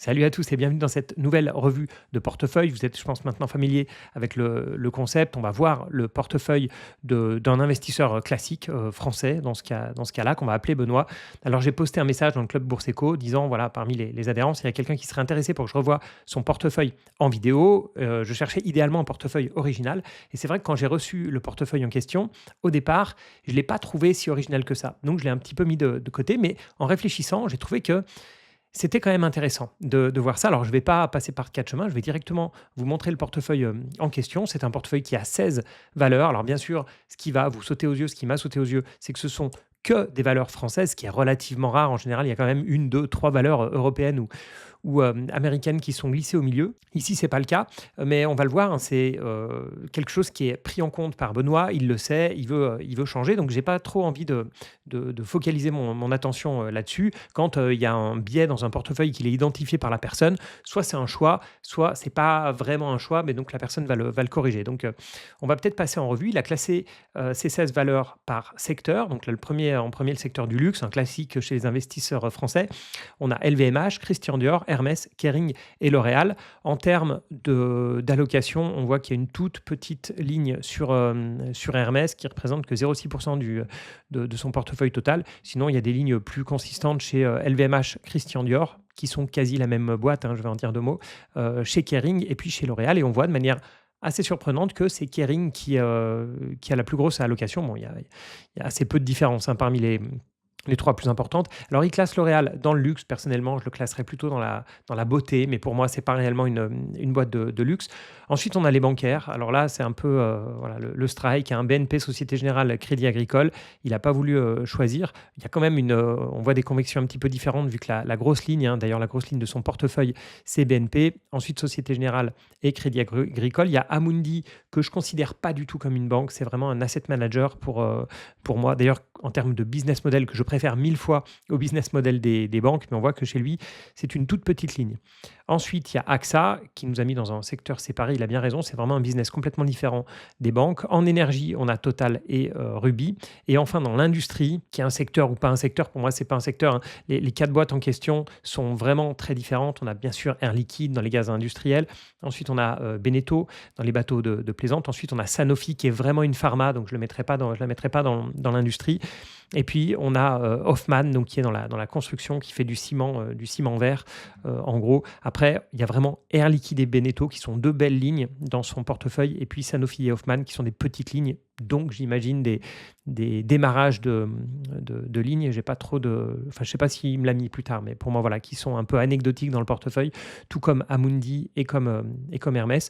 Salut à tous et bienvenue dans cette nouvelle revue de portefeuille. Vous êtes, je pense, maintenant familier avec le concept. On va voir le portefeuille d'un investisseur classique français, dans ce cas-là, qu'on va appeler Benoît. Alors, j'ai posté un message dans le club Bourse Eco disant, voilà, parmi les adhérents, s'il y a quelqu'un qui serait intéressé pour que je revoie son portefeuille en vidéo, je cherchais idéalement un portefeuille original. Et c'est vrai que quand j'ai reçu le portefeuille en question, au départ, je ne l'ai pas trouvé si original que ça. Donc, je l'ai un petit peu mis de côté, mais en réfléchissant, j'ai trouvé que c'était quand même intéressant de voir ça. Alors, je ne vais pas passer par 4 chemins, je vais directement vous montrer le portefeuille en question. C'est un portefeuille qui a 16 valeurs. Alors, bien sûr, ce qui va vous sauter aux yeux, ce qui m'a sauté aux yeux, c'est que ce sont que des valeurs françaises, ce qui est relativement rare. En général, il y a quand même une, deux, trois valeurs européennes ou américaines qui sont glissées au milieu. Ici, ce n'est pas le cas, mais on va le voir, hein, c'est quelque chose qui est pris en compte par Benoît, il le sait, il veut changer, donc je n'ai pas trop envie de focaliser mon attention là-dessus. Quand il y a un biais dans un portefeuille qu'il est identifié par la personne, soit c'est un choix, soit ce n'est pas vraiment un choix, mais donc la personne va le corriger. Donc on va peut-être passer en revue. Il a classé ces 16 valeurs par secteur. Donc là, en premier, le secteur du luxe, un classique chez les investisseurs français. On a LVMH, Christian Dior, Hermès, Kering et L'Oréal. En termes d'allocation, on voit qu'il y a une toute petite ligne sur Hermès qui représente que 0,6% de son portefeuille total. Sinon, il y a des lignes plus consistantes chez LVMH, Christian Dior, qui sont quasi la même boîte, hein, je vais en dire deux mots, chez Kering et puis chez L'Oréal. Et on voit de manière assez surprenante que c'est Kering qui a la plus grosse allocation. Bon, il y a assez peu de différence, hein, parmi les trois plus importantes. Alors, il classe L'Oréal dans le luxe. Personnellement, je le classerais plutôt dans la beauté, mais pour moi, ce n'est pas réellement une boîte de luxe. Ensuite, on a les bancaires. Alors là, c'est un peu voilà, le strike, hein, BNP, Société Générale, Crédit Agricole. Il n'a pas voulu choisir. Il y a quand même on voit des convictions un petit peu différentes, vu que la grosse ligne, hein, d'ailleurs, la grosse ligne de son portefeuille, c'est BNP. Ensuite, Société Générale et Crédit Agricole. Il y a Amundi, que je ne considère pas du tout comme une banque. C'est vraiment un asset manager pour moi. D'ailleurs, en termes de business model, que je préfère 1000 fois au business model des banques, mais on voit que chez lui, c'est une toute petite ligne. Ensuite, il y a AXA qui nous a mis dans un secteur séparé. Il a bien raison, c'est vraiment un business complètement différent des banques. En énergie, on a Total et Ruby. Et enfin, dans l'industrie, qui est un secteur ou pas un secteur, pour moi, c'est pas un secteur, hein. Les quatre boîtes en question sont vraiment très différentes. On a bien sûr Air Liquide dans les gaz industriels. Ensuite, on a Beneteau dans les bateaux de plaisance. Ensuite, on a Sanofi qui est vraiment une pharma, donc je ne la mettrai pas dans l'industrie. Et puis, on a Hoffmann, donc, qui est dans la construction, qui fait du ciment vert, en gros. Après, il y a vraiment Air Liquide et Beneteau, qui sont deux belles lignes dans son portefeuille. Et puis, Sanofi et Hoffmann, qui sont des petites lignes. Donc, j'imagine des démarrages de lignes. J'ai pas trop je sais pas s'il me l'a mis plus tard, mais pour moi, voilà, qui sont un peu anecdotiques dans le portefeuille, tout comme Amundi et comme Hermès.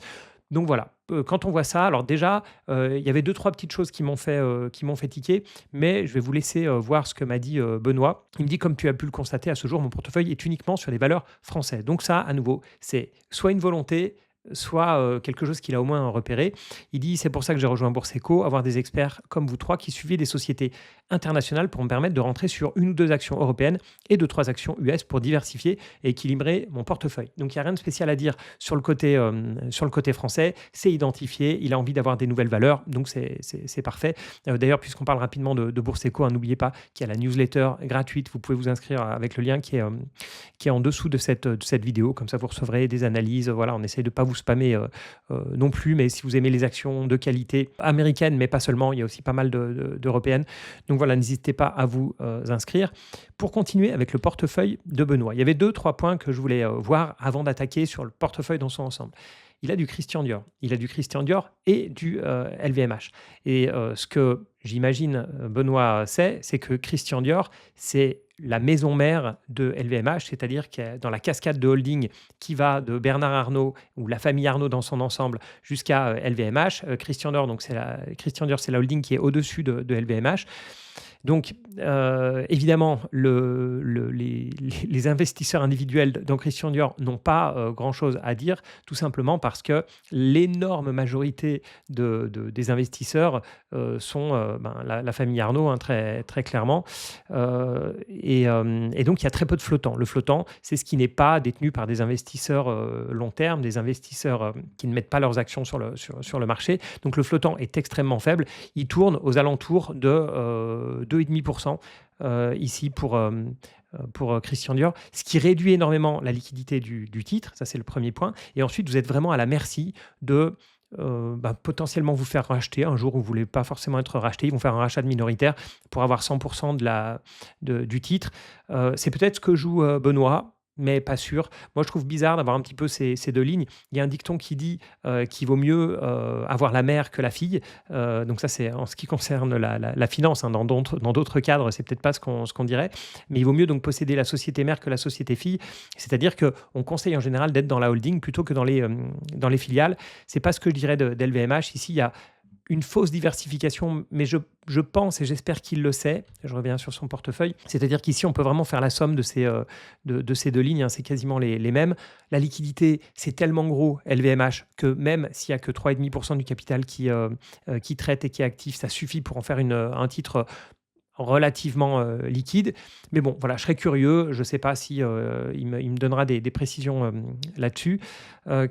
Donc voilà, quand on voit ça, alors déjà, il y avait deux, trois petites choses qui m'ont fait tiquer, mais je vais vous laisser voir ce que m'a dit Benoît. Il me dit, comme tu as pu le constater, à ce jour, mon portefeuille est uniquement sur les valeurs françaises. Donc ça, à nouveau, c'est soit une volonté, soit quelque chose qu'il a au moins repéré. Il dit, c'est pour ça que j'ai rejoint Bourse Eco, avoir des experts comme vous trois qui suivaient des sociétés internationales pour me permettre de rentrer sur une ou deux actions européennes et deux, trois actions US pour diversifier et équilibrer mon portefeuille. Donc, il n'y a rien de spécial à dire sur le côté français. C'est identifié, il a envie d'avoir des nouvelles valeurs, donc c'est parfait. D'ailleurs, puisqu'on parle rapidement de Bourse Eco, hein, n'oubliez pas qu'il y a la newsletter gratuite. Vous pouvez vous inscrire avec le lien qui est en dessous de cette vidéo. Comme ça, vous recevrez des analyses. Voilà, on essaye de ne pas vous spammer non plus, mais si vous aimez les actions de qualité américaines, mais pas seulement, il y a aussi pas mal d'européennes. Donc voilà, n'hésitez pas à vous inscrire. Pour continuer avec le portefeuille de Benoît, il y avait deux, trois points que je voulais voir avant d'attaquer sur le portefeuille dans son ensemble. Il a du Christian Dior. Il a du Christian Dior et du LVMH. Et ce que j'imagine Benoît sait, c'est que Christian Dior, c'est la maison mère de LVMH, c'est-à-dire que dans la cascade de holding qui va de Bernard Arnault ou la famille Arnault dans son ensemble jusqu'à LVMH, Christian Dior, donc Christian Dior, c'est la holding qui est au-dessus de LVMH. Donc, évidemment, les investisseurs individuels dans Christian Dior n'ont pas grand-chose à dire, tout simplement parce que l'énorme majorité des investisseurs sont la famille Arnault, hein, très, très clairement. Et donc, il y a très peu de flottants. Le flottant, c'est ce qui n'est pas détenu par des investisseurs long terme, des investisseurs qui ne mettent pas leurs actions sur le marché. Donc, le flottant est extrêmement faible. Il tourne aux alentours de 2,5% ici pour Christian Dior, ce qui réduit énormément la liquidité du titre, ça c'est le premier point. Et ensuite, vous êtes vraiment à la merci de potentiellement vous faire racheter un jour où vous ne voulez pas forcément être racheté. Ils vont faire un rachat de minoritaire pour avoir 100% du titre. C'est peut-être ce que joue Benoît, mais pas sûr. Moi, je trouve bizarre d'avoir un petit peu ces deux lignes. Il y a un dicton qui dit qu'il vaut mieux avoir la mère que la fille. Donc ça, c'est en ce qui concerne la finance. Hein. Dans d'autres cadres, c'est peut-être pas ce qu'on dirait. Mais il vaut mieux donc posséder la société mère que la société fille. C'est-à-dire qu'on conseille en général d'être dans la holding plutôt que dans les filiales. C'est pas ce que je dirais d'LVMH. Ici, il y a une fausse diversification, mais je pense et j'espère qu'il le sait. Je reviens sur son portefeuille. C'est-à-dire qu'ici, on peut vraiment faire la somme de ces deux lignes. Hein, c'est quasiment les mêmes. La liquidité, c'est tellement gros, LVMH, que même s'il n'y a que 3,5% du capital qui traite et qui est actif, ça suffit pour en faire un titre relativement liquide. Mais bon, voilà, je serais curieux. Je ne sais pas si il me donnera des précisions là-dessus.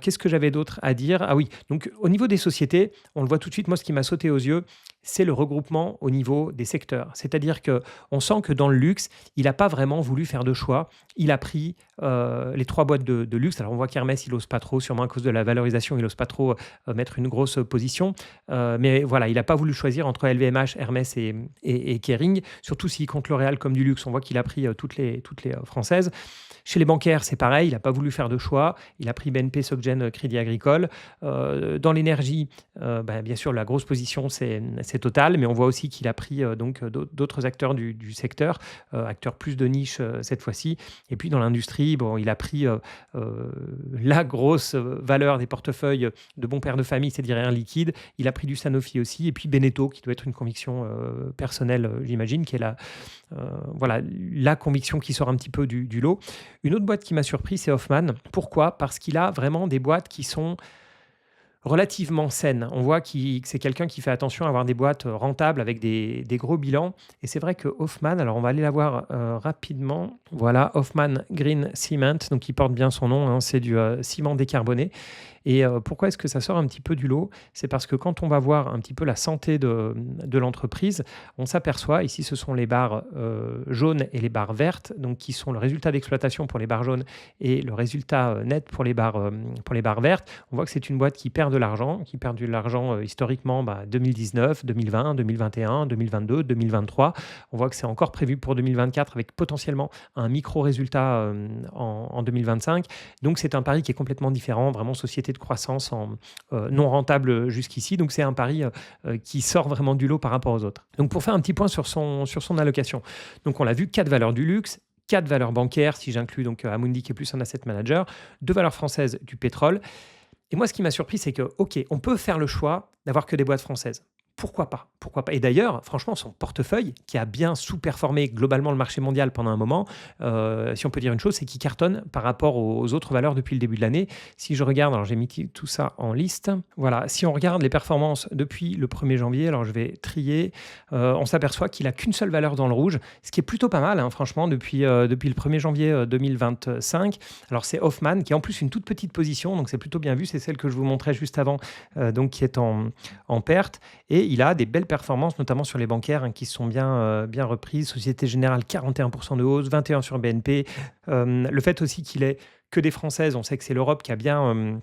Qu'est-ce que j'avais d'autre à dire? Ah oui, donc au niveau des sociétés, on le voit tout de suite. Moi, ce qui m'a sauté aux yeux, c'est le regroupement au niveau des secteurs. C'est-à-dire qu'on sent que dans le luxe, il n'a pas vraiment voulu faire de choix. Il a pris les 3 boîtes de luxe. Alors, on voit qu'Hermès, il n'ose pas trop, sûrement à cause de la valorisation, il n'ose pas trop mettre une grosse position. Mais voilà, il n'a pas voulu choisir entre LVMH, Hermès et Kering, surtout s'il compte L'Oréal comme du luxe. On voit qu'il a pris toutes les françaises. Chez les bancaires, c'est pareil, il n'a pas voulu faire de choix. Il a pris BNP, Soc Gen, Crédit Agricole. Dans l'énergie, bien sûr, la grosse position, c'est Total, mais on voit aussi qu'il a pris donc d'autres acteurs du secteur, acteurs plus de niche cette fois-ci. Et puis dans l'industrie, il a pris la grosse valeur des portefeuilles de bons pères de famille, c'est-à-dire Air Liquide. Il a pris du Sanofi aussi, et puis Beneteau, qui doit être une conviction personnelle, j'imagine, qui est la conviction qui sort un petit peu du lot. Une autre boîte qui m'a surpris, c'est Hoffmann. Pourquoi? Parce qu'il a vraiment des boîtes qui sont relativement saine. On voit que c'est quelqu'un qui fait attention à avoir des boîtes rentables avec des gros bilans. Et c'est vrai que Hoffmann, alors on va aller la voir rapidement. Voilà, Hoffmann Green Cement, donc il porte bien son nom, hein, c'est du ciment décarboné. Et pourquoi est-ce que ça sort un petit peu du lot? C'est parce que quand on va voir un petit peu la santé de l'entreprise, on s'aperçoit, ici ce sont les barres jaunes et les barres vertes, donc qui sont le résultat d'exploitation pour les barres jaunes et le résultat net pour les barres vertes. On voit que c'est une boîte qui perd de l'argent, historiquement 2019, 2020, 2021, 2022, 2023. On voit que c'est encore prévu pour 2024 avec potentiellement un micro-résultat en 2025. Donc c'est un pari qui est complètement différent, vraiment société de croissance non rentable jusqu'ici. Donc c'est un pari qui sort vraiment du lot par rapport aux autres. Donc pour faire un petit point sur son allocation. Donc on l'a vu, 4 valeurs du luxe, 4 valeurs bancaires, si j'inclus donc Amundi qui est plus un asset manager, 2 valeurs françaises du pétrole. Et moi, ce qui m'a surpris, c'est que, OK, on peut faire le choix d'avoir que des boîtes françaises. Pourquoi pas? Et d'ailleurs, franchement, son portefeuille, qui a bien sous-performé globalement le marché mondial pendant un moment, si on peut dire une chose, c'est qu'il cartonne par rapport aux autres valeurs depuis le début de l'année. Si je regarde, alors j'ai mis tout ça en liste. Voilà, si on regarde les performances depuis le 1er janvier, alors je vais trier, on s'aperçoit qu'il n'a qu'une seule valeur dans le rouge, ce qui est plutôt pas mal, hein, franchement, depuis le 1er janvier 2025. Alors c'est Hoffmann, qui est en plus une toute petite position, donc c'est plutôt bien vu, c'est celle que je vous montrais juste avant, donc qui est en perte. Et il a des belles performances, notamment sur les bancaires, hein, qui sont bien reprises. Société Générale, 41% de hausse, 21% sur BNP. Le fait aussi qu'il ait que des Françaises, on sait que c'est l'Europe qui a bien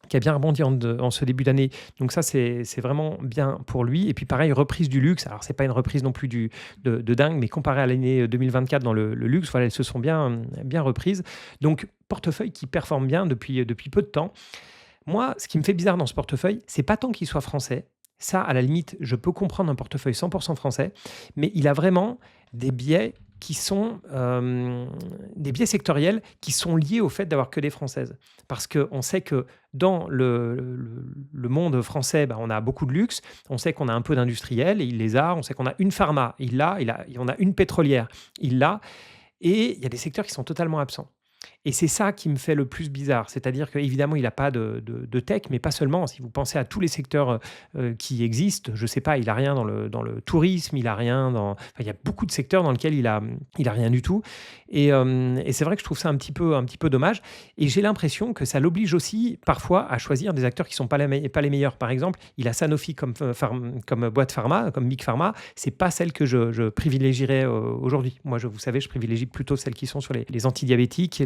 rebondi en ce début d'année. Donc ça, c'est vraiment bien pour lui. Et puis pareil, reprise du luxe. Alors, ce n'est pas une reprise non plus de dingue, mais comparé à l'année 2024 dans le luxe, voilà, elles se sont bien reprises. Donc, portefeuille qui performe bien depuis peu de temps. Moi, ce qui me fait bizarre dans ce portefeuille, c'est pas tant qu'il soit français. Ça, à la limite, je peux comprendre un portefeuille 100% français, mais il a vraiment des biais qui sont des biais sectoriels qui sont liés au fait d'avoir que des françaises. Parce qu'on sait que dans le monde français, on a beaucoup de luxe, on sait qu'on a un peu d'industriel, et il les a, on sait qu'on a une pharma, on a une pétrolière, il l'a, et il y a des secteurs qui sont totalement absents. Et c'est ça qui me fait le plus bizarre. C'est-à-dire qu'évidemment, il n'a pas de tech, mais pas seulement. Si vous pensez à tous les secteurs qui existent, je ne sais pas, il n'a rien dans le tourisme, il n'a rien dans... Enfin, il y a beaucoup de secteurs dans lesquels il a rien du tout. Et c'est vrai que je trouve ça un petit peu dommage. Et j'ai l'impression que ça l'oblige aussi parfois à choisir des acteurs qui ne sont pas les meilleurs. Par exemple, il a Sanofi comme boîte pharma, comme Big Pharma. Ce n'est pas celle que je privilégierais aujourd'hui. Moi, vous savez, je privilégie plutôt celles qui sont sur les antidiabétiques,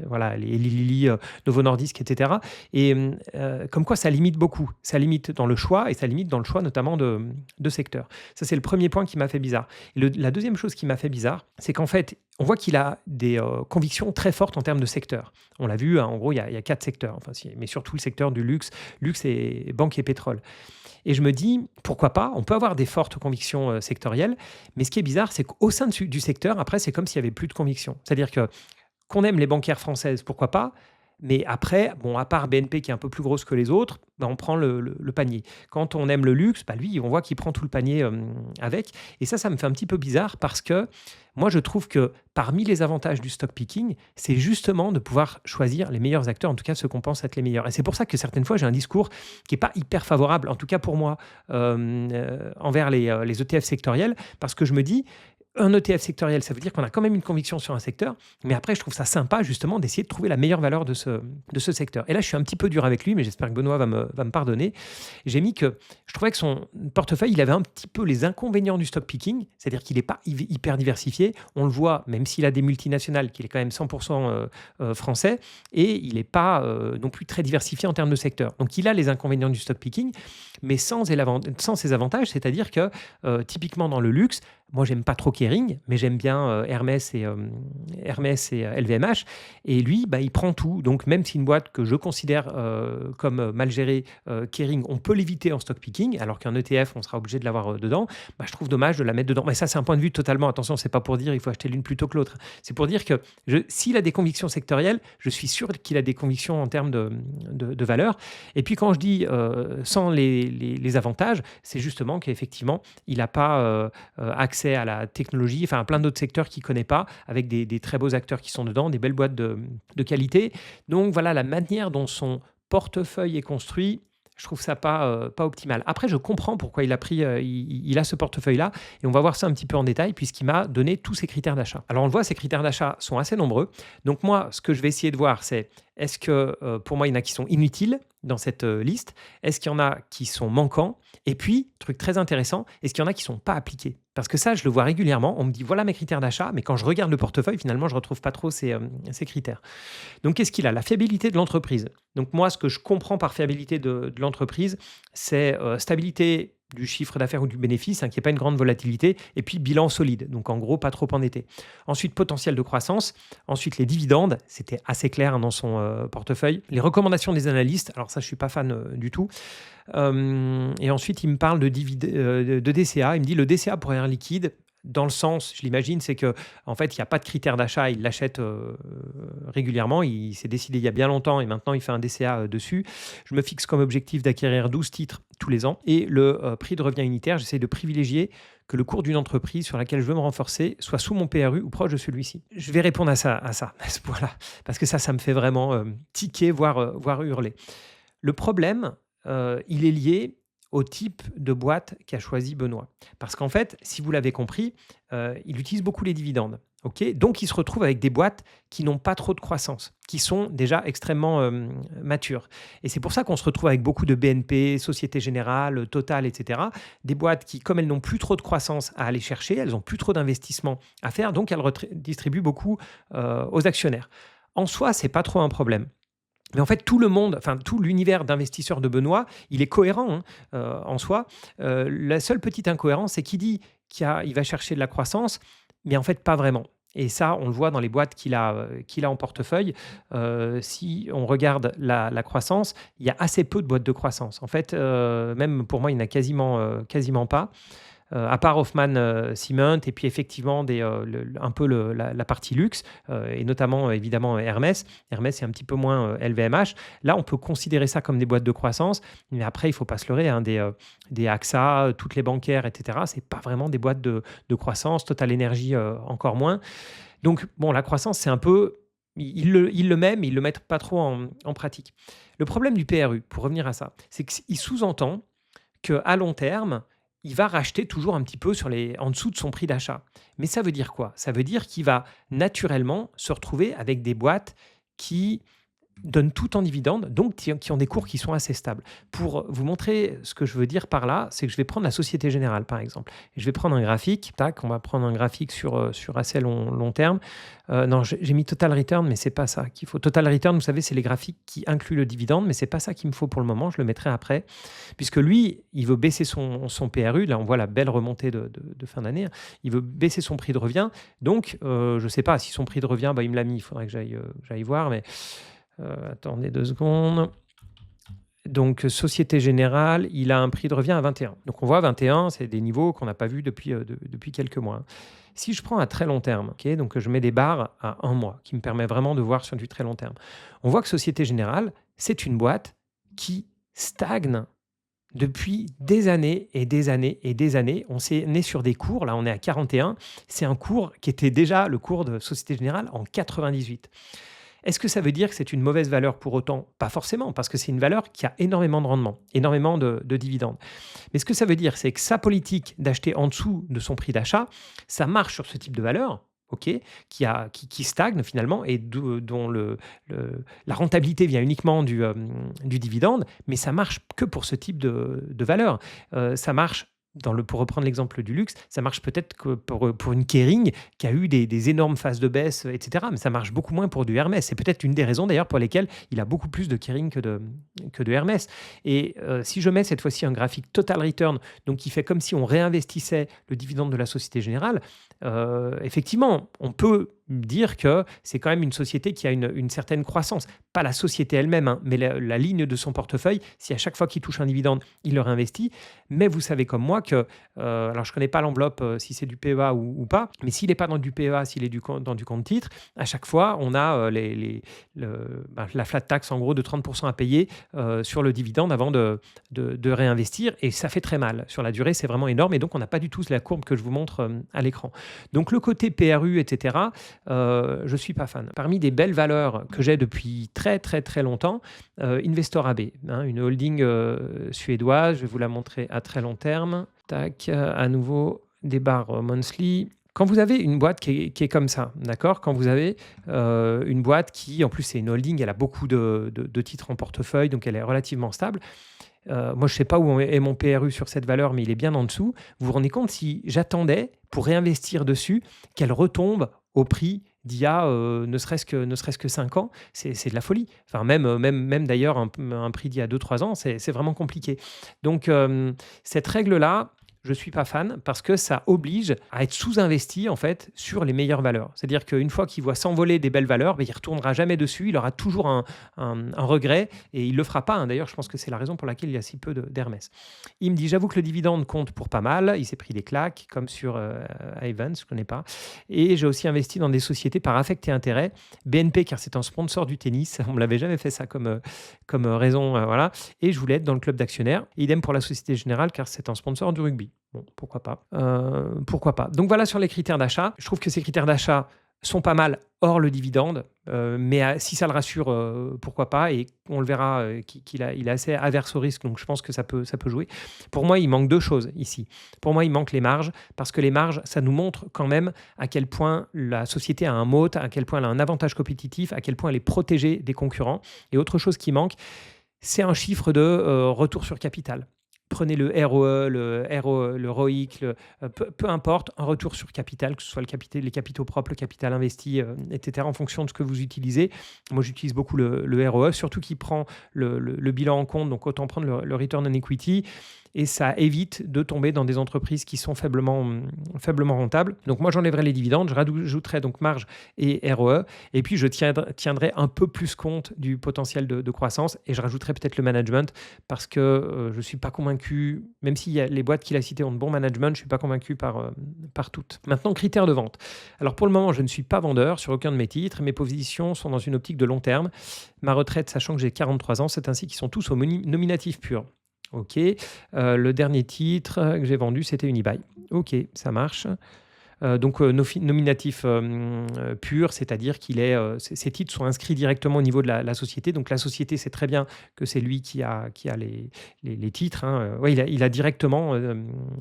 voilà, les Eli Lilly, Novo Nordisk, etc. Et comme quoi, ça limite beaucoup. Ça limite dans le choix et ça limite dans le choix notamment de secteurs. Ça, c'est le premier point qui m'a fait bizarre. Et la deuxième chose qui m'a fait bizarre, c'est qu'en fait, on voit qu'il a des convictions très fortes en termes de secteur. On l'a vu, hein, en gros, il y a 4 secteurs, enfin, mais surtout le secteur du luxe et banque et pétrole. Et je me dis, pourquoi pas, on peut avoir des fortes convictions sectorielles, mais ce qui est bizarre, c'est qu'au sein du secteur, après, c'est comme s'il n'y avait plus de conviction. C'est-à-dire qu'on aime les banquières françaises, pourquoi pas, mais après, bon, à part BNP qui est un peu plus grosse que les autres, ben, on prend le panier. Quand on aime le luxe, bah lui, on voit qu'il prend tout le panier avec. Et ça me fait un petit peu bizarre parce que moi, je trouve que parmi les avantages du stock picking, c'est justement de pouvoir choisir les meilleurs acteurs, en tout cas ceux qu'on pense être les meilleurs. Et c'est pour ça que certaines fois, j'ai un discours qui n'est pas hyper favorable, en tout cas pour moi, envers les ETF sectoriels, parce que je me dis, un ETF sectoriel, ça veut dire qu'on a quand même une conviction sur un secteur, mais après, je trouve ça sympa justement d'essayer de trouver la meilleure valeur de ce secteur. Et là, je suis un petit peu dur avec lui, mais j'espère que Benoît va me pardonner. J'ai mis que je trouvais que son portefeuille, il avait un petit peu les inconvénients du stock picking, c'est-à-dire qu'il n'est pas hyper diversifié. On le voit, même s'il a des multinationales, qu'il est quand même 100% français, et il n'est pas non plus très diversifié en termes de secteur. Donc, il a les inconvénients du stock picking, mais sans ses avantages, c'est-à-dire que typiquement dans le luxe, moi, j'aime pas trop Kering, mais j'aime bien Hermès et LVMH. Et lui, bah, il prend tout. Donc, même si une boîte que je considère comme mal gérée, Kering, on peut l'éviter en stock picking, alors qu'un ETF, on sera obligé de l'avoir dedans, bah, je trouve dommage de la mettre dedans. Mais ça, c'est un point de vue totalement... Attention, c'est pas pour dire il faut acheter l'une plutôt que l'autre. C'est pour dire que s'il a des convictions sectorielles, je suis sûr qu'il a des convictions en termes de valeur. Et puis, quand je dis sans les avantages, c'est justement qu'effectivement, il n'a pas accès à la technologie, enfin à plein d'autres secteurs qu'il ne connaît pas, avec des très beaux acteurs qui sont dedans, des belles boîtes de qualité. Donc voilà, la manière dont son portefeuille est construit, je trouve ça pas optimal. Après, je comprends pourquoi il a ce portefeuille-là, et on va voir ça un petit peu en détail, puisqu'il m'a donné tous ses critères d'achat. Alors on le voit, ces critères d'achat sont assez nombreux. Donc moi, ce que je vais essayer de voir, c'est est-ce que pour moi, il y en a qui sont inutiles dans cette liste? Est-ce qu'il y en a qui sont manquants? Et puis, truc très intéressant, est-ce qu'il y en a qui ne sont pas appliqués? Parce que ça, je le vois régulièrement. On me dit, voilà mes critères d'achat, mais quand je regarde le portefeuille, finalement, je ne retrouve pas trop ces critères. Donc, qu'est-ce qu'il a? La fiabilité de l'entreprise. Donc, moi, ce que je comprends par fiabilité de l'entreprise, c'est stabilité du chiffre d'affaires ou du bénéfice, qu'il n'y ait pas une grande volatilité, et puis bilan solide, donc en gros pas trop endetté. Ensuite, potentiel de croissance, ensuite les dividendes, c'était assez clair dans son portefeuille, les recommandations des analystes, alors ça je ne suis pas fan du tout, et ensuite il me parle de DCA, il me dit le DCA pour Air Liquide, dans le sens, je l'imagine, c'est que en fait, il n'y a pas de critère d'achat, il l'achète régulièrement, il s'est décidé il y a bien longtemps et maintenant il fait un DCA dessus. Je me fixe comme objectif d'acquérir 12 titres tous les ans et le prix de revient unitaire, j'essaie de privilégier que le cours d'une entreprise sur laquelle je veux me renforcer soit sous mon PRU ou proche de celui-ci. Je vais répondre à ça, voilà, parce que ça me fait vraiment tiquer, voire hurler. Le problème, il est lié au type de boîte qu'a choisi Benoît. Parce qu'en fait, si vous l'avez compris, il utilise beaucoup les dividendes. Okay, donc, il se retrouve avec des boîtes qui n'ont pas trop de croissance, qui sont déjà extrêmement matures. Et c'est pour ça qu'on se retrouve avec beaucoup de BNP, Société Générale, Total, etc. Des boîtes qui, comme elles n'ont plus trop de croissance à aller chercher, elles n'ont plus trop d'investissement à faire, donc elles distribuent beaucoup aux actionnaires. En soi, ce n'est pas trop un problème. Mais en fait, tout l'univers d'investisseurs de Benoît, il est cohérent en soi. La seule petite incohérence, c'est qu'il dit qu'il va chercher de la croissance, mais en fait, pas vraiment. Et ça, on le voit dans les boîtes qu'il a en portefeuille. Si on regarde la croissance, il y a assez peu de boîtes de croissance. En fait, même pour moi, il n'y en a quasiment pas. À part Hoffmann Cement et puis effectivement un peu la partie luxe et notamment évidemment Hermès. Hermès est un petit peu moins LVMH. Là, on peut considérer ça comme des boîtes de croissance, mais après, il ne faut pas se leurrer. Des AXA, toutes les bancaires, etc., ce n'est pas vraiment des boîtes de croissance. Total Energy, encore moins. Donc, bon, la croissance, c'est un peu il le met, mais ils ne le mettent pas trop en pratique. Le problème du PRU, pour revenir à ça, c'est qu'il sous-entend qu'à long terme, il va racheter toujours un petit peu en dessous de son prix d'achat. Mais ça veut dire quoi? Ça veut dire qu'il va naturellement se retrouver avec des boîtes qui donnent tout en dividendes, donc qui ont des cours qui sont assez stables. Pour vous montrer ce que je veux dire par là, c'est que je vais prendre la Société Générale, par exemple. Et je vais prendre un graphique. Tac, on va prendre un graphique sur assez long terme. Non, j'ai mis Total Return, mais c'est pas ça qu'il faut. Total Return, vous savez, c'est les graphiques qui incluent le dividende, mais c'est pas ça qu'il me faut pour le moment. Je le mettrai après, puisque lui, il veut baisser son PRU. Là, on voit la belle remontée de fin d'année. Il veut baisser son prix de revient. Donc, je sais pas si son prix de revient, il me l'a mis. Il faudrait que j'aille voir, mais attendez 2 secondes. Donc, Société Générale, il a un prix de revient à 21. Donc, on voit 21, c'est des niveaux qu'on n'a pas vus depuis quelques mois. Si je prends à très long terme, okay, donc je mets des barres à 1 mois, qui me permet vraiment de voir sur du très long terme, on voit que Société Générale, c'est une boîte qui stagne depuis des années et des années et des années. On est né sur des cours, là on est à 41, c'est un cours qui était déjà le cours de Société Générale en 98. Est-ce que ça veut dire que c'est une mauvaise valeur pour autant? Pas forcément, parce que c'est une valeur qui a énormément de rendement, énormément de dividendes. Mais ce que ça veut dire, c'est que sa politique d'acheter en dessous de son prix d'achat, ça marche sur ce type de valeur, ok, qui stagne finalement et dont la rentabilité vient uniquement du dividende, mais ça marche que pour ce type de valeur. Ça marche pour reprendre l'exemple du luxe, ça marche peut-être que pour une Kering qui a eu des énormes phases de baisse, etc. Mais ça marche beaucoup moins pour du Hermès. C'est peut-être une des raisons d'ailleurs pour lesquelles il a beaucoup plus de Kering que de Hermès. Et si je mets cette fois-ci un graphique total return, donc qui fait comme si on réinvestissait le dividende de la Société Générale, effectivement, on peut dire que c'est quand même une société qui a une certaine croissance. Pas la société elle-même, hein, mais la ligne de son portefeuille. Si à chaque fois qu'il touche un dividende, il le réinvestit. Mais vous savez comme moi que, alors je ne connais pas l'enveloppe, si c'est du PEA ou pas, mais s'il n'est pas dans du PEA, s'il est dans du compte titre, à chaque fois, on a la flat tax en gros de 30% à payer sur le dividende avant de réinvestir. Et ça fait très mal. Sur la durée, c'est vraiment énorme. Et donc, on n'a pas du tout la courbe que je vous montre à l'écran. Donc, le côté PRU, etc., je ne suis pas fan. Parmi des belles valeurs que j'ai depuis très très très longtemps, Investor AB, une holding suédoise, je vais vous la montrer à très long terme. Tac, à nouveau des barres monthly. Quand vous avez une boîte qui est comme ça, d'accord, quand vous avez une boîte qui, en plus c'est une holding, elle a beaucoup de titres en portefeuille, donc elle est relativement stable. Moi, je ne sais pas où est mon PRU sur cette valeur, mais il est bien en dessous. Vous vous rendez compte si j'attendais pour réinvestir dessus qu'elle retombe au prix d'il y a ne serait-ce que 5 ans, c'est de la folie. Enfin, même d'ailleurs, un prix d'il y a 2-3 ans, c'est vraiment compliqué. Donc, cette règle-là, je ne suis pas fan parce que ça oblige à être sous-investi en fait sur les meilleures valeurs. C'est-à-dire qu'une fois qu'il voit s'envoler des belles valeurs, il ne retournera jamais dessus, il aura toujours un regret et il ne le fera pas. D'ailleurs, je pense que c'est la raison pour laquelle il y a si peu d'Hermès. Il me dit, j'avoue que le dividende compte pour pas mal, il s'est pris des claques comme sur Evans, je ne connais pas. Et j'ai aussi investi dans des sociétés par affect et intérêt. BNP, car c'est un sponsor du tennis, on ne me l'avait jamais fait ça comme raison. Voilà. Et je voulais être dans le club d'actionnaires. Idem pour la Société Générale, car c'est un sponsor du rugby. Bon, pourquoi pas. Pourquoi pas. Donc voilà sur les critères d'achat. Je trouve que ces critères d'achat sont pas mal hors le dividende, mais si ça le rassure, pourquoi pas. Et on le verra qu'il est assez averse au risque, donc je pense que ça peut jouer. Pour moi, il manque 2 choses ici. Pour moi, il manque les marges, parce que les marges, ça nous montre quand même à quel point la société a un moat, à quel point elle a un avantage compétitif, à quel point elle est protégée des concurrents. Et autre chose qui manque, c'est un chiffre de retour sur capital. Prenez le ROE, le ROIC, peu importe, un retour sur capital, que ce soit les capitaux propres, le capital investi, etc., en fonction de ce que vous utilisez. Moi, j'utilise beaucoup le ROE, surtout qui prend le bilan en compte, donc autant prendre le return on equity. Et ça évite de tomber dans des entreprises qui sont faiblement rentables. Donc moi, j'enlèverai les dividendes, je rajouterai donc marge et ROE, et puis je tiendrai un peu plus compte du potentiel de croissance, et je rajouterai peut-être le management, parce que je ne suis pas convaincu, même si les boîtes qu'il a citées ont de bons management, je ne suis pas convaincu par toutes. Maintenant, critères de vente. Alors pour le moment, je ne suis pas vendeur sur aucun de mes titres, mes positions sont dans une optique de long terme. Ma retraite, sachant que j'ai 43 ans, c'est ainsi qu'ils sont tous au nominatif pur. Ok, le dernier titre que j'ai vendu, c'était Unibail. Ok, ça marche. Donc nominatif pur, c'est-à-dire ses titres sont inscrits directement au niveau de la société. Donc la société sait très bien que c'est lui qui a les titres. Hein. Ouais, il a directement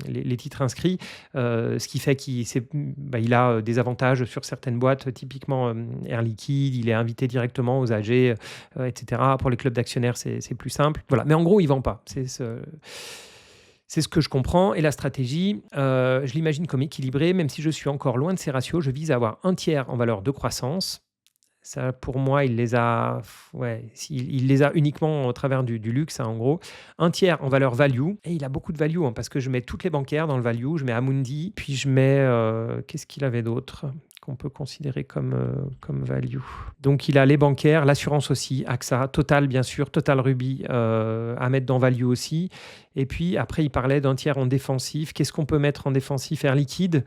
les titres inscrits, ce qui fait il a des avantages sur certaines boîtes, typiquement Air Liquide. Il est invité directement aux AG, etc. Pour les clubs d'actionnaires, c'est plus simple. Voilà. Mais en gros, il ne vend pas. C'est ce que je comprends. Et la stratégie, je l'imagine comme équilibrée, même si je suis encore loin de ces ratios. Je vise à avoir un tiers en valeur de croissance. Ça, pour moi, il les a uniquement au travers du luxe, hein, en gros. Un tiers en valeur value. Et il a beaucoup de value, hein, parce que je mets toutes les bancaires dans le value. Je mets Amundi, puis je mets... qu'est-ce qu'il avait d'autre qu'on peut considérer comme value? Donc, il a les bancaires, l'assurance aussi, AXA, Total, bien sûr, Total Ruby, à mettre dans value aussi. Et puis, après, il parlait d'un tiers en défensif. Qu'est-ce qu'on peut mettre en défensif? Air Liquide,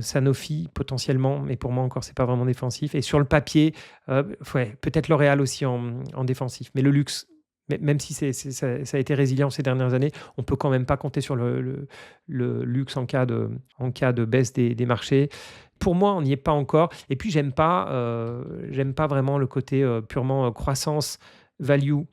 Sanofi potentiellement, mais pour moi encore, c'est pas vraiment défensif. Et sur le papier, peut-être L'Oréal aussi en défensif. Mais le luxe, même si ça a été résilient ces dernières années, on peut quand même pas compter sur le luxe en cas de baisse des marchés. Pour moi, on n'y est pas encore. Et puis, j'aime pas vraiment le côté purement croissance, value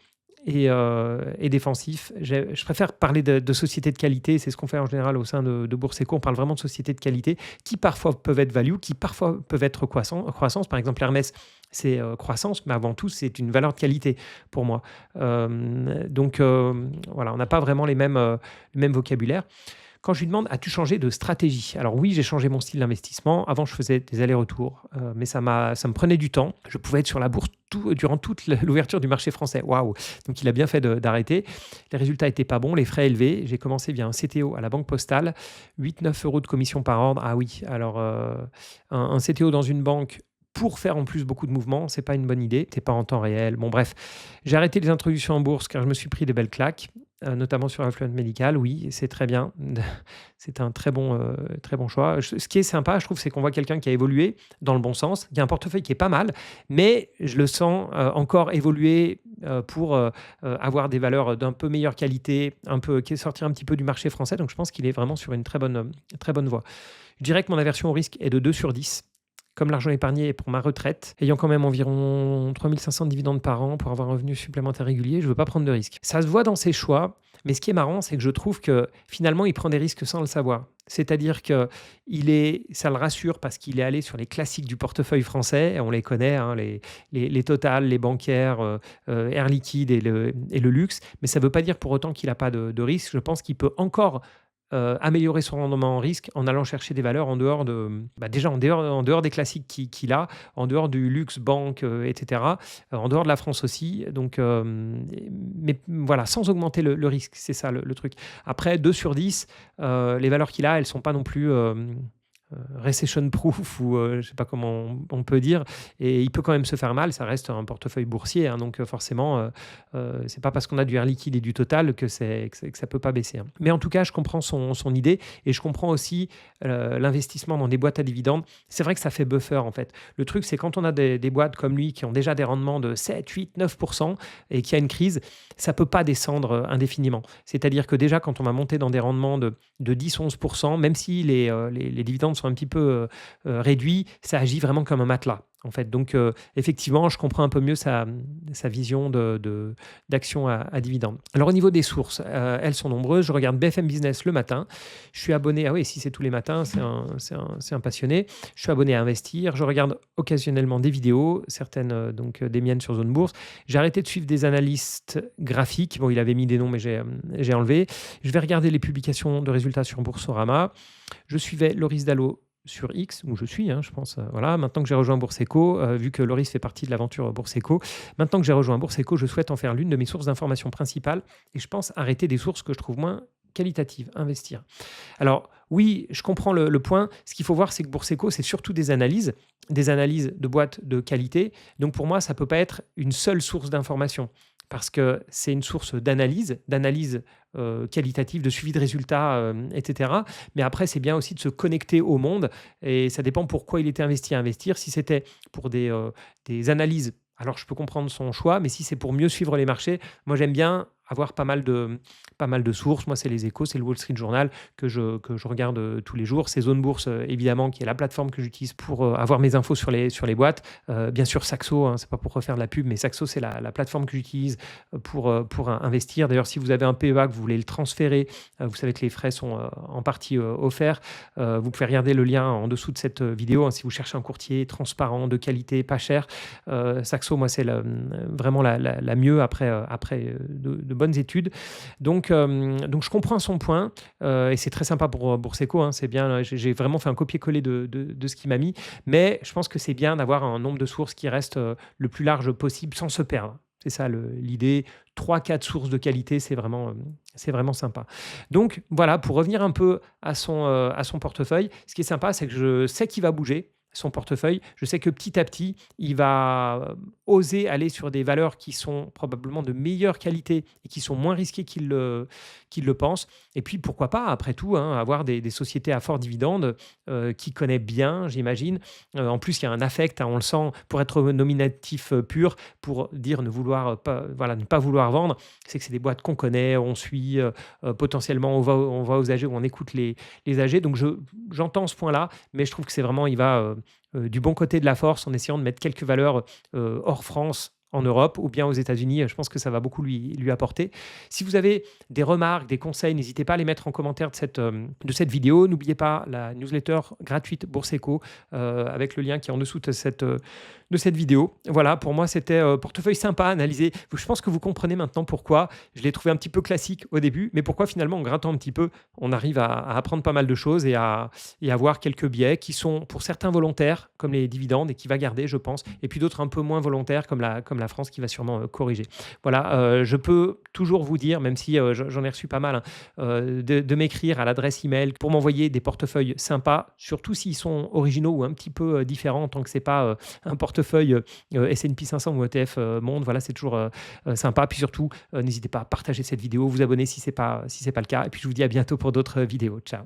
et défensif. Je préfère parler de sociétés de qualité. C'est ce qu'on fait en général au sein de Bourseco. On parle vraiment de sociétés de qualité qui parfois peuvent être value, qui parfois peuvent être croissance. Par exemple, Hermès, c'est croissance, mais avant tout, c'est une valeur de qualité pour moi. Donc, voilà, on n'a pas vraiment les mêmes vocabulaires. Quand je lui demande, as-tu changé de stratégie? Alors oui, j'ai changé mon style d'investissement. Avant, je faisais des allers-retours, mais ça me prenait du temps. Je pouvais être sur la bourse durant toute l'ouverture du marché français. Waouh! Donc il a bien fait d'arrêter. Les résultats n'étaient pas bons, les frais élevés. J'ai commencé via un CTO à la Banque Postale, 8-9 euros de commission par ordre. Ah oui, alors un CTO dans une banque pour faire en plus beaucoup de mouvements, c'est pas une bonne idée. T'es pas en temps réel. Bon bref, j'ai arrêté les introductions en bourse car je me suis pris des belles claques. Notamment sur l'influence médicale, oui, c'est très bien. C'est un très bon choix. Ce qui est sympa, je trouve, c'est qu'on voit quelqu'un qui a évolué dans le bon sens. Il y a un portefeuille qui est pas mal, mais je le sens encore évoluer pour avoir des valeurs d'un peu meilleure qualité, qui est sortir un petit peu du marché français. Donc, je pense qu'il est vraiment sur une très bonne voie. Je dirais que mon aversion au risque est de 2/10. Comme l'argent épargné est pour ma retraite, ayant quand même environ 3500 dividendes par an pour avoir un revenu supplémentaire régulier, je ne veux pas prendre de risques. Ça se voit dans ses choix, mais ce qui est marrant, c'est que je trouve que finalement, il prend des risques sans le savoir. C'est-à-dire que ça le rassure parce qu'il est allé sur les classiques du portefeuille français, on les connaît, hein, les Total, les bancaires, Air Liquide et le luxe, mais ça ne veut pas dire pour autant qu'il n'a pas de risque. Je pense qu'il peut encore améliorer son rendement en risque en allant chercher des valeurs en dehors en dehors des classiques qu'il a, en dehors du luxe, banque, etc., en dehors de la France aussi. Donc, mais voilà, sans augmenter le risque, c'est ça le truc. Après, 2/10, les valeurs qu'il a, elles ne sont pas non plus recession proof ou je ne sais pas comment on peut dire, et il peut quand même se faire mal. Ça reste un portefeuille boursier, hein, donc forcément c'est pas parce qu'on a du Air Liquide et du Total que ça peut pas baisser, hein. Mais en tout cas, je comprends son idée et je comprends aussi l'investissement dans des boîtes à dividendes. C'est vrai que ça fait buffer en fait. Le truc, c'est quand on a des boîtes comme lui qui ont déjà des rendements de 7, 8, 9% et qu'il y a une crise, ça peut pas descendre indéfiniment. C'est-à-dire que déjà quand on va monter dans des rendements de 10, 11%, même si les dividendes sont un petit peu réduits, ça agit vraiment comme un matelas, en fait. Donc, effectivement, je comprends un peu mieux sa vision d'action à dividendes. Alors, au niveau des sources, elles sont nombreuses. Je regarde BFM Business le matin. Je suis abonné, ah oui, si c'est tous les matins, c'est un passionné. Je suis abonné à Investir. Je regarde occasionnellement des vidéos, certaines donc des miennes sur Zone Bourse. J'ai arrêté de suivre des analystes graphiques. Bon, il avait mis des noms, mais j'ai enlevé. Je vais regarder les publications de résultats sur Boursorama. Je suivais Loris Dallot sur X, où je suis, hein, je pense. Voilà. Maintenant que j'ai rejoint Bourseco, vu que Loris fait partie de l'aventure Bourseco, maintenant que j'ai rejoint Bourseco, je souhaite en faire l'une de mes sources d'information principales et je pense arrêter des sources que je trouve moins qualitatives, investir. Alors oui, je comprends le point. Ce qu'il faut voir, c'est que Bourseco, c'est surtout des analyses de boîtes de qualité. Donc pour moi, ça ne peut pas être une seule source d'information, parce que c'est une source d'analyse qualitative, de suivi de résultats, etc. Mais après, c'est bien aussi de se connecter au monde, et ça dépend pourquoi il était investi à investir. Si c'était pour des analyses, alors je peux comprendre son choix, mais si c'est pour mieux suivre les marchés, moi j'aime bien avoir pas mal de sources. Moi, c'est les Échos, c'est le Wall Street Journal que je regarde tous les jours. C'est Zone Bourse, évidemment, qui est la plateforme que j'utilise pour avoir mes infos sur les boîtes. Bien sûr, Saxo, hein, c'est pas pour refaire de la pub, mais Saxo, c'est la plateforme que j'utilise pour investir. D'ailleurs, si vous avez un PEA, que vous voulez le transférer, vous savez que les frais sont en partie offerts. Vous pouvez regarder le lien en dessous de cette vidéo, hein, si vous cherchez un courtier transparent, de qualité, pas cher. Saxo, moi, c'est vraiment la mieux après de bonnes études. Donc, je comprends son point et c'est très sympa pour Bourseco. Hein, c'est bien, j'ai vraiment fait un copier-coller de ce qu'il m'a mis, mais je pense que c'est bien d'avoir un nombre de sources qui reste le plus large possible sans se perdre. C'est ça l'idée. 3-4 sources de qualité, c'est vraiment sympa. Donc voilà, pour revenir un peu à son portefeuille, ce qui est sympa, c'est que je sais qu'il va bouger son portefeuille. Je sais que petit à petit, il va oser aller sur des valeurs qui sont probablement de meilleure qualité et qui sont moins risquées qu'il le pense. Et puis, pourquoi pas, après tout, hein, avoir des sociétés à fort dividende qu'il connaît bien, j'imagine. En plus, il y a un affect, hein, on le sent, pour être nominatif pur, pour dire ne pas vouloir vendre, c'est que c'est des boîtes qu'on connaît, on suit, potentiellement, on va aux AG, ou on écoute les AG. Donc, j'entends ce point-là, mais je trouve que c'est vraiment, il va du bon côté de la force en essayant de mettre quelques valeurs hors France, en Europe ou bien aux États-Unis. Je pense que ça va beaucoup lui apporter. Si vous avez des remarques, des conseils, n'hésitez pas à les mettre en commentaire de cette vidéo. N'oubliez pas la newsletter gratuite Bourseco avec le lien qui est en dessous de cette vidéo. Voilà, pour moi, c'était portefeuille sympa à analyser. Je pense que vous comprenez maintenant pourquoi je l'ai trouvé un petit peu classique au début, mais pourquoi finalement, en grattant un petit peu, on arrive à apprendre pas mal de choses et à voir quelques biais qui sont pour certains volontaires, comme les dividendes, et qui va garder, je pense, et puis d'autres un peu moins volontaires, comme la France, qui va sûrement corriger. Voilà, je peux toujours vous dire, même si j'en ai reçu pas mal, hein, de m'écrire à l'adresse email pour m'envoyer des portefeuilles sympas, surtout s'ils sont originaux ou un petit peu différents, tant que c'est pas un portefeuille S&P 500 ou ETF Monde. Voilà, c'est toujours sympa. Puis surtout, n'hésitez pas à partager cette vidéo, vous abonner si c'est pas le cas. Et puis je vous dis à bientôt pour d'autres vidéos. Ciao.